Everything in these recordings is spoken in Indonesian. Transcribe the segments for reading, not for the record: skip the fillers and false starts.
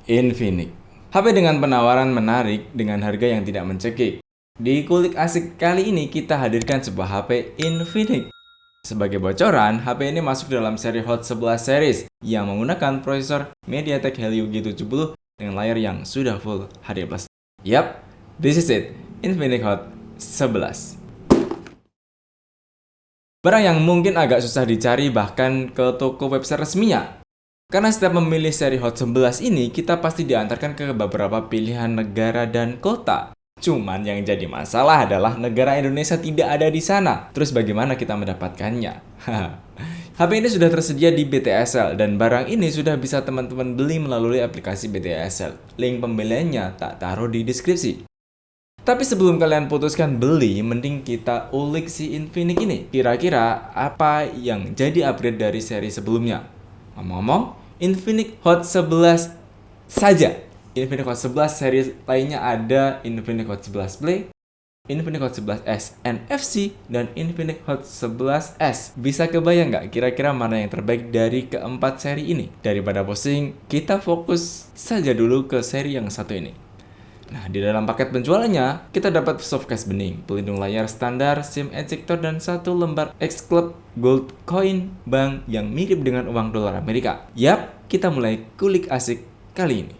Infinix. HP dengan penawaran menarik dengan harga yang tidak mencekik. Di Kulik Asik kali ini kita hadirkan sebuah HP Infinix. Sebagai bocoran, HP ini masuk dalam seri Hot 11 series yang menggunakan prosesor MediaTek Helio G70 dengan layar yang sudah full HD+. Yap, this is it, Infinix Hot 11. Barang yang mungkin agak susah dicari bahkan ke toko website resminya. Karena setiap memilih seri Hot 11 ini, kita pasti diantarkan ke beberapa pilihan negara dan kota. Cuman yang jadi masalah adalah negara Indonesia tidak ada di sana. Terus bagaimana kita mendapatkannya? HP ini sudah tersedia di BTSL dan barang ini sudah bisa teman-teman beli melalui aplikasi BTSL. Link pembeliannya tak taruh di deskripsi. Tapi sebelum kalian putuskan beli, mending kita ulik si Infinix ini. Kira-kira apa yang jadi upgrade dari seri sebelumnya? Ngomong-ngomong, Infinix Hot 11 saja. Infinix Hot 11 seri lainnya ada Infinix Hot 11 Play, Infinix Hot 11S NFC, dan Infinix Hot 11S. Bisa kebayang nggak kira-kira mana yang terbaik dari keempat seri ini? Daripada pusing, kita fokus saja dulu ke seri yang satu ini. Nah, di dalam paket penjualannya, kita dapat softcase bening, pelindung layar standar, SIM ejector, dan satu lembar X-Club Gold Coin bank yang mirip dengan uang dolar Amerika. Yap, kita mulai kulik asik kali ini.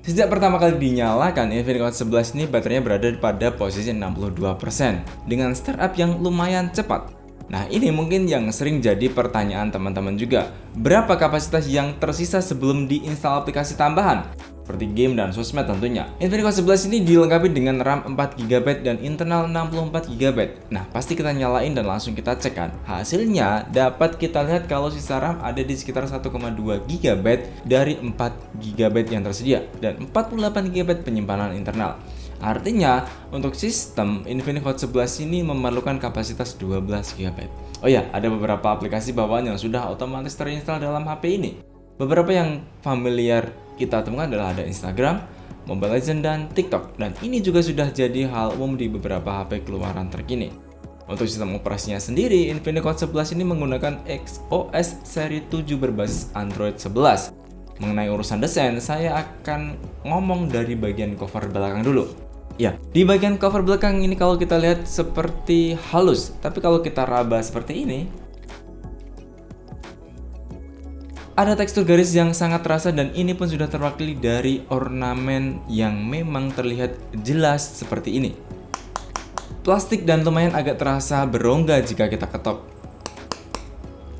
Sejak pertama kali dinyalakan, Infinix Hot 11 ini baterainya berada pada posisi 62% dengan startup yang lumayan cepat. Nah, ini mungkin yang sering jadi pertanyaan teman-teman juga. Berapa kapasitas yang tersisa sebelum diinstal aplikasi tambahan? Seperti game dan sosmed tentunya. Infinix Hot 11 ini dilengkapi dengan RAM 4GB dan internal 64GB. Nah, pasti kita nyalain dan langsung kita cek kan. Hasilnya dapat kita lihat kalau sisa RAM ada di sekitar 1,2GB dari 4GB yang tersedia dan 48GB penyimpanan internal. Artinya, untuk sistem Infinix Hot 11 ini memerlukan kapasitas 12GB. Oh ya, ada beberapa aplikasi bawaan yang sudah otomatis terinstall dalam HP ini. Beberapa yang familiar kita temukan adalah ada Instagram, Mobile Legends, dan TikTok. Dan ini juga sudah jadi hal umum di beberapa HP keluaran terkini. Untuk sistem operasinya sendiri, Infinix Hot 11 ini menggunakan XOS seri 7 berbasis Android 11. Mengenai urusan desain, saya akan ngomong dari bagian cover belakang dulu. Ya, di bagian cover belakang ini kalau kita lihat seperti halus, tapi kalau kita raba seperti ini, ada tekstur garis yang sangat terasa dan ini pun sudah terwakili dari ornamen yang memang terlihat jelas seperti ini. Plastik dan lumayan agak terasa berongga jika kita ketok.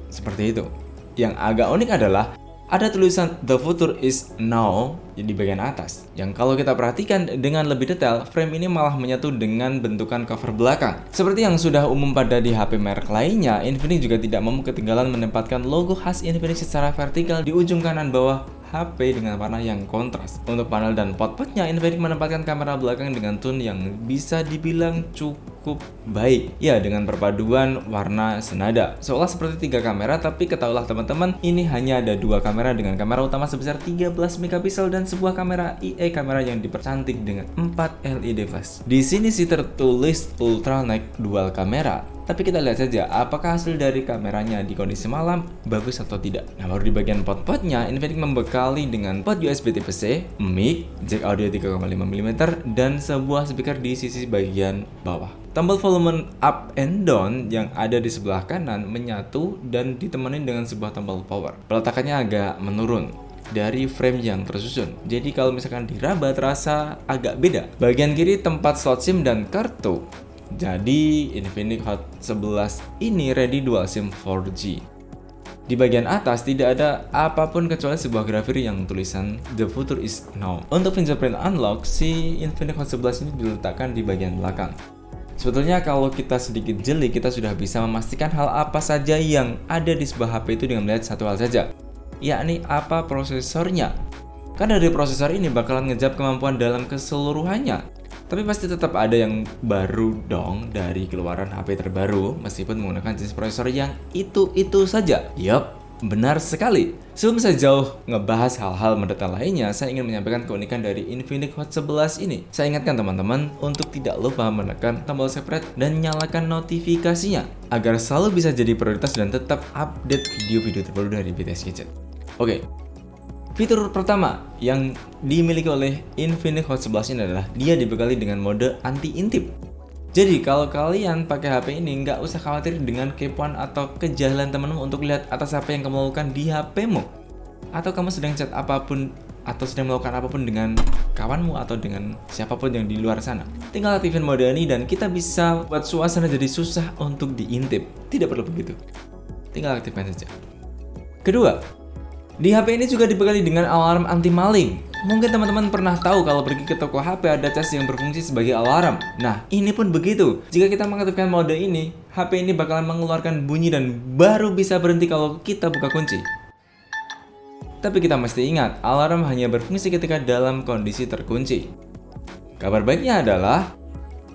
Seperti itu. Yang agak unik adalah ada tulisan "The future is now" di bagian atas. Yang kalau kita perhatikan dengan lebih detail, frame ini malah menyatu dengan bentukan cover belakang. Seperti yang sudah umum pada di HP merek lainnya, Infinix juga tidak mau ketinggalan menempatkan logo khas Infinix secara vertikal di ujung kanan bawah HP dengan warna yang kontras. Untuk panel dan pot-potnya, Infinix menempatkan kamera belakang dengan tone yang bisa dibilang cukup baik. Ya, dengan perpaduan warna senada. Seolah seperti 3 kamera, tapi ketahuilah teman-teman, ini hanya ada 2 kamera dengan kamera utama sebesar 13 megapiksel dan sebuah kamera IE kamera yang dipercantik dengan 4 LED flash. Di sini sih tertulis Ultranight Dual Kamera. Tapi kita lihat saja apakah hasil dari kameranya di kondisi malam bagus atau tidak. Nah, baru di bagian pot-potnya, Infinix membekali dengan pot USB Type C, mic, jack audio 3,5mm, dan sebuah speaker di sisi bagian bawah. Tombol volume up and down yang ada di sebelah kanan menyatu dan ditemenin dengan sebuah tombol power. Peletakannya agak menurun dari frame yang tersusun. Jadi kalau misalkan diraba terasa agak beda. Bagian kiri tempat slot SIM dan kartu. Jadi Infinix Hot 11 ini ready dual SIM 4G. Di bagian atas tidak ada apapun kecuali sebuah grafir yang tulisan "The future is now". Untuk fingerprint unlock, si Infinix Hot 11 ini diletakkan di bagian belakang. Sebetulnya kalau kita sedikit jeli, kita sudah bisa memastikan hal apa saja yang ada di sebuah HP itu dengan melihat satu hal saja, yakni apa prosesornya. Karena dari prosesor ini bakalan ngejap kemampuan dalam keseluruhannya. Tapi pasti tetap ada yang baru dong dari keluaran HP terbaru meskipun menggunakan jenis prosesor yang itu saja. Yup, Benar sekali. Sebelum saya jauh ngebahas hal-hal mendetail lainnya, saya ingin menyampaikan keunikan dari Infinix Hot 11 ini. Saya ingatkan teman-teman untuk tidak lupa menekan tombol subscribe dan nyalakan notifikasinya agar selalu bisa jadi prioritas dan tetap update video-video terbaru dari BTS Gadget. Oke. Fitur pertama yang dimiliki oleh Infinix Hot 11 ini adalah dia dibekali dengan mode anti-intip. Jadi kalau kalian pakai HP ini nggak usah khawatir dengan kepoan atau kejahilan temanmu untuk lihat atas apa yang kamu lakukan di HPmu. Atau kamu sedang chat apapun atau sedang melakukan apapun dengan kawanmu atau dengan siapapun yang di luar sana. Tinggal aktifin mode ini dan kita bisa buat suasana jadi susah untuk diintip. Tidak perlu begitu. Tinggal aktifkan saja. Kedua, di HP ini juga dibekali dengan alarm anti maling. Mungkin teman-teman pernah tahu kalau pergi ke toko HP ada cas yang berfungsi sebagai alarm. Nah, ini pun begitu. Jika kita mengaktifkan mode ini, HP ini bakalan mengeluarkan bunyi dan baru bisa berhenti kalau kita buka kunci. Tapi kita mesti ingat, alarm hanya berfungsi ketika dalam kondisi terkunci. Kabar baiknya adalah,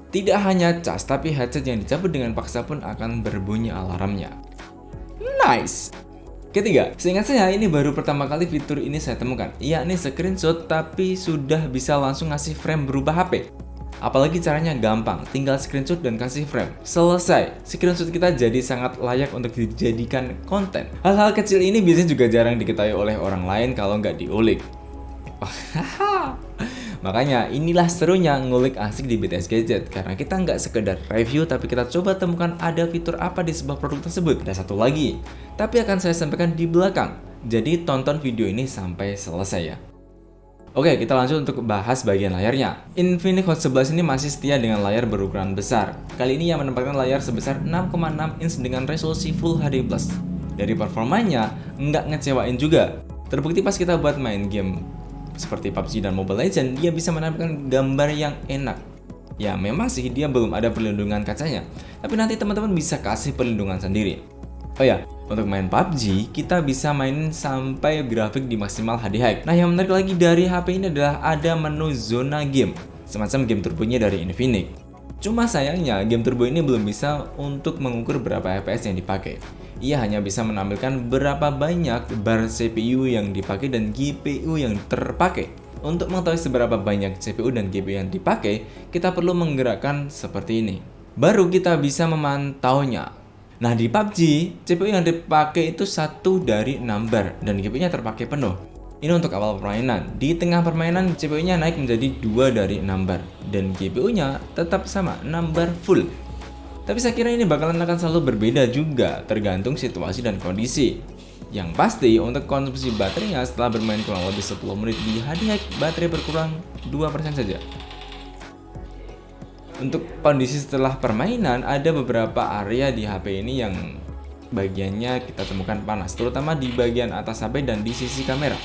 tidak hanya cas, tapi headset yang dicabut dengan paksa pun akan berbunyi alarmnya. Nice! Ketiga, seingat saya ini baru pertama kali fitur ini saya temukan, yakni screenshot tapi sudah bisa langsung ngasih frame berubah HP. Apalagi caranya gampang, tinggal screenshot dan kasih frame. Selesai, screenshot kita jadi sangat layak untuk dijadikan konten. Hal-hal kecil ini biasanya juga jarang diketahui oleh orang lain kalau nggak diulik. Makanya inilah serunya ngulik asik di BTS Gadget, karena kita nggak sekedar review tapi kita coba temukan ada fitur apa di sebuah produk tersebut. Ada satu lagi, tapi akan saya sampaikan di belakang. Jadi tonton video ini sampai selesai ya. Oke, kita lanjut untuk bahas bagian layarnya. Infinix Hot 11 ini masih setia dengan layar berukuran besar. Kali ini ia menempatkan layar sebesar 6,6 inch dengan resolusi Full HD+. Dari performanya, nggak ngecewain juga. Terbukti pas kita buat main game seperti PUBG dan Mobile Legends, dia bisa menampilkan gambar yang enak. Ya memang sih dia belum ada perlindungan kacanya, tapi nanti teman-teman bisa kasih perlindungan sendiri. Oh ya, untuk main PUBG, kita bisa main sampai grafik di maksimal HD High. Nah yang menarik lagi dari HP ini adalah ada menu zona game, semacam game turbonya dari Infinix. Cuma sayangnya game turbo ini belum bisa untuk mengukur berapa FPS yang dipakai. Ia hanya bisa menampilkan berapa banyak bar CPU yang dipakai dan GPU yang terpakai. Untuk mengetahui seberapa banyak CPU dan GPU yang dipakai, kita perlu menggerakkan seperti ini. Baru kita bisa memantaunya. Nah di PUBG, CPU yang dipakai itu 1 dari 6 bar dan GPU-nya terpakai penuh. Ini untuk awal permainan. Di tengah permainan, CPU-nya naik menjadi 2 dari 6 bar dan GPU-nya tetap sama 6 bar full. Tapi saya kira ini bakalan akan selalu berbeda juga, tergantung situasi dan kondisi. Yang pasti, untuk konsumsi baterainya setelah bermain kurang lebih 10 menit di HD High, baterai berkurang 2% saja. Untuk kondisi setelah permainan, ada beberapa area di HP ini yang bagiannya kita temukan panas, terutama di bagian atas HP dan di sisi kamera.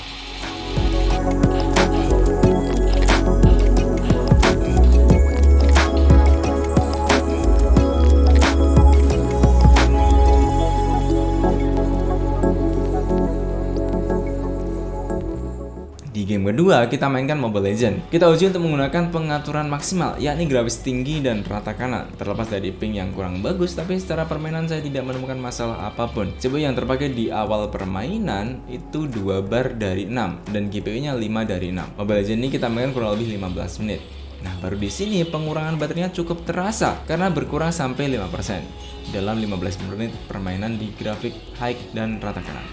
Di game kedua, kita mainkan Mobile Legends. Kita uji untuk menggunakan pengaturan maksimal, yakni grafis tinggi dan rata kanan. Terlepas dari ping yang kurang bagus, tapi secara permainan saya tidak menemukan masalah apapun. CPU yang terpakai di awal permainan itu 2 bar dari 6 dan GPU-nya 5 dari 6. Mobile Legends ini kita mainkan kurang lebih 15 menit. Nah, baru di sini pengurangan baterainya cukup terasa karena berkurang sampai 5% dalam 15 menit permainan di grafik high dan rata kanan.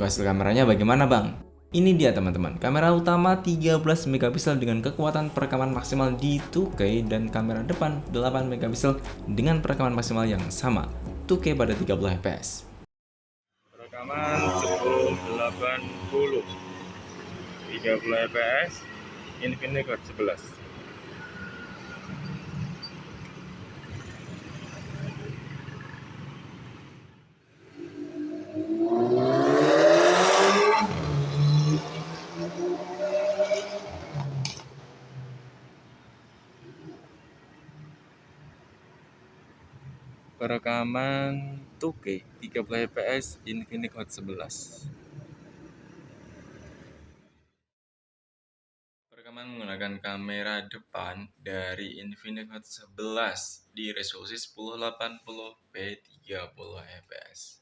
Hasil kameranya bagaimana bang? Ini dia teman-teman, kamera utama 13 megapiksel dengan kekuatan perekaman maksimal di 2K dan kamera depan 8 megapiksel dengan perekaman maksimal yang sama 2K pada 30 fps. Rekaman 1080 30 fps Infinix Hot 11. Perekaman 2K 30 fps Infinix Hot 11. Perekaman menggunakan kamera depan dari Infinix Hot 11 di resolusi 1080p 30 fps.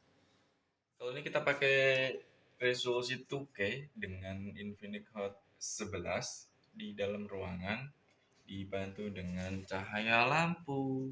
Kalau ini kita pakai resolusi 2K dengan Infinix Hot 11 di dalam ruangan, dibantu dengan cahaya lampu.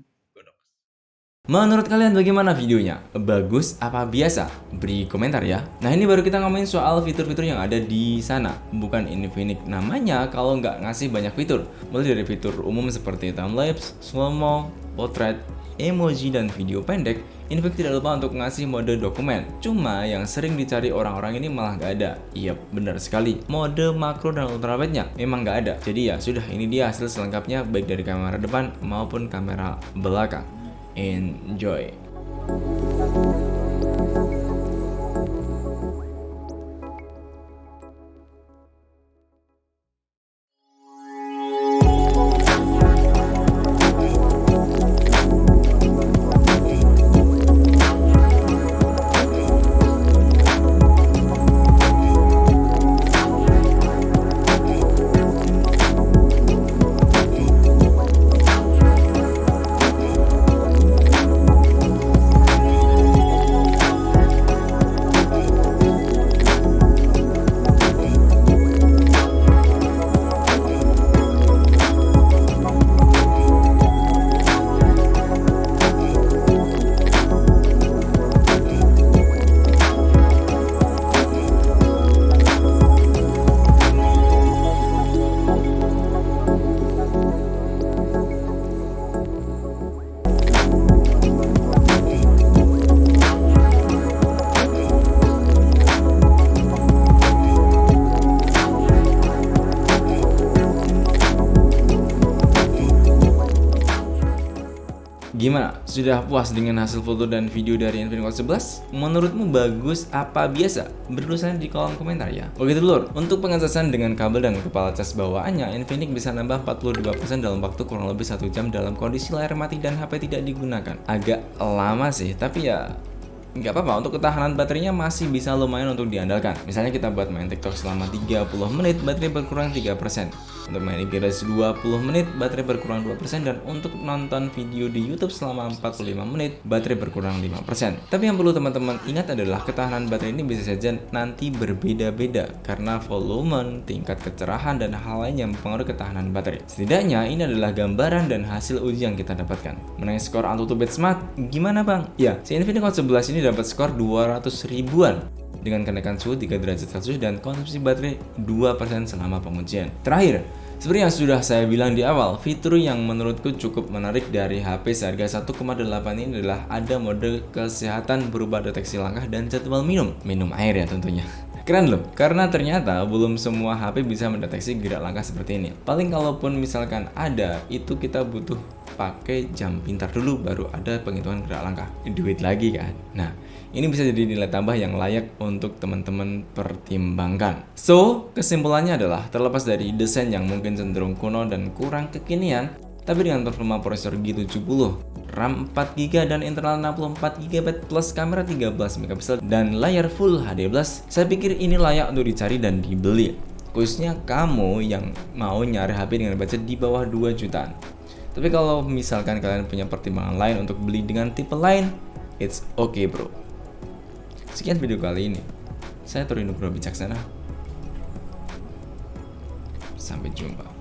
Menurut kalian bagaimana videonya? Bagus apa biasa? Beri komentar ya. Nah, ini baru kita ngomongin soal fitur-fitur yang ada di sana. Bukan Infinix namanya kalau nggak ngasih banyak fitur. Mulai dari fitur umum seperti timelapse, slow-mo, portrait, emoji, dan video pendek. Infinix tidak lupa untuk ngasih mode dokumen. Cuma yang sering dicari orang-orang ini malah nggak ada. Iya, benar sekali. Mode makro dan ultrawide-nya memang nggak ada. Jadi ya sudah, ini dia hasil selengkapnya baik dari kamera depan maupun kamera belakang. Enjoy. Gimana? Sudah puas dengan hasil foto dan video dari Infinix Hot 11? Menurutmu bagus apa biasa? Bertuliskan di kolom komentar ya. Oke dulur, untuk pengecasan dengan kabel dan kepala cas bawaannya, Infinix bisa nambah 42% dalam waktu kurang lebih 1 jam dalam kondisi layar mati dan HP tidak digunakan. Agak lama sih, tapi ya nggak apa-apa, untuk ketahanan baterainya masih bisa lumayan untuk diandalkan. Misalnya kita buat main TikTok selama 30 menit, baterai berkurang 3%. Untuk main IG 20 menit, baterai berkurang 2%. Dan untuk nonton video di YouTube selama 45 menit, baterai berkurang 5%. Tapi yang perlu teman-teman ingat adalah ketahanan baterai ini bisa saja nanti berbeda-beda karena volume, tingkat kecerahan, dan hal lain yang mempengaruhi ketahanan baterai. Setidaknya ini adalah gambaran dan hasil uji yang kita dapatkan. Mengenai skor AnTuTu Benchmark, gimana bang? Ya, si Infinix Hot 11 ini dapat skor 200 ribuan dengan kenaikan suhu 3 derajat Celcius dan konsumsi baterai 2% selama pengujian. Terakhir, seperti yang sudah saya bilang di awal, fitur yang menurutku cukup menarik dari HP seharga 1,8 ini adalah ada mode kesehatan berupa deteksi langkah dan jadwal minum air ya tentunya. Keren loh, karena ternyata belum semua HP bisa mendeteksi gerak langkah seperti ini. Paling kalaupun misalkan ada, itu kita butuh pakai jam pintar dulu baru ada penghitungan gerak langkah. Duit lagi kan. Nah, ini bisa jadi nilai tambah yang layak untuk teman-teman pertimbangkan. So, kesimpulannya adalah terlepas dari desain yang mungkin cenderung kuno dan kurang kekinian, tapi dengan performa prosesor G70, RAM 4GB dan internal 64GB plus kamera 13MP dan layar Full HD+, saya pikir ini layak untuk dicari dan dibeli. Khususnya kamu yang mau nyari HP dengan budget di bawah 2 jutaan. Tapi kalau misalkan kalian punya pertimbangan lain untuk beli dengan tipe lain, it's okay bro. Sekian video kali ini. Saya Tori Nugroho Bijaksana. Sampai jumpa.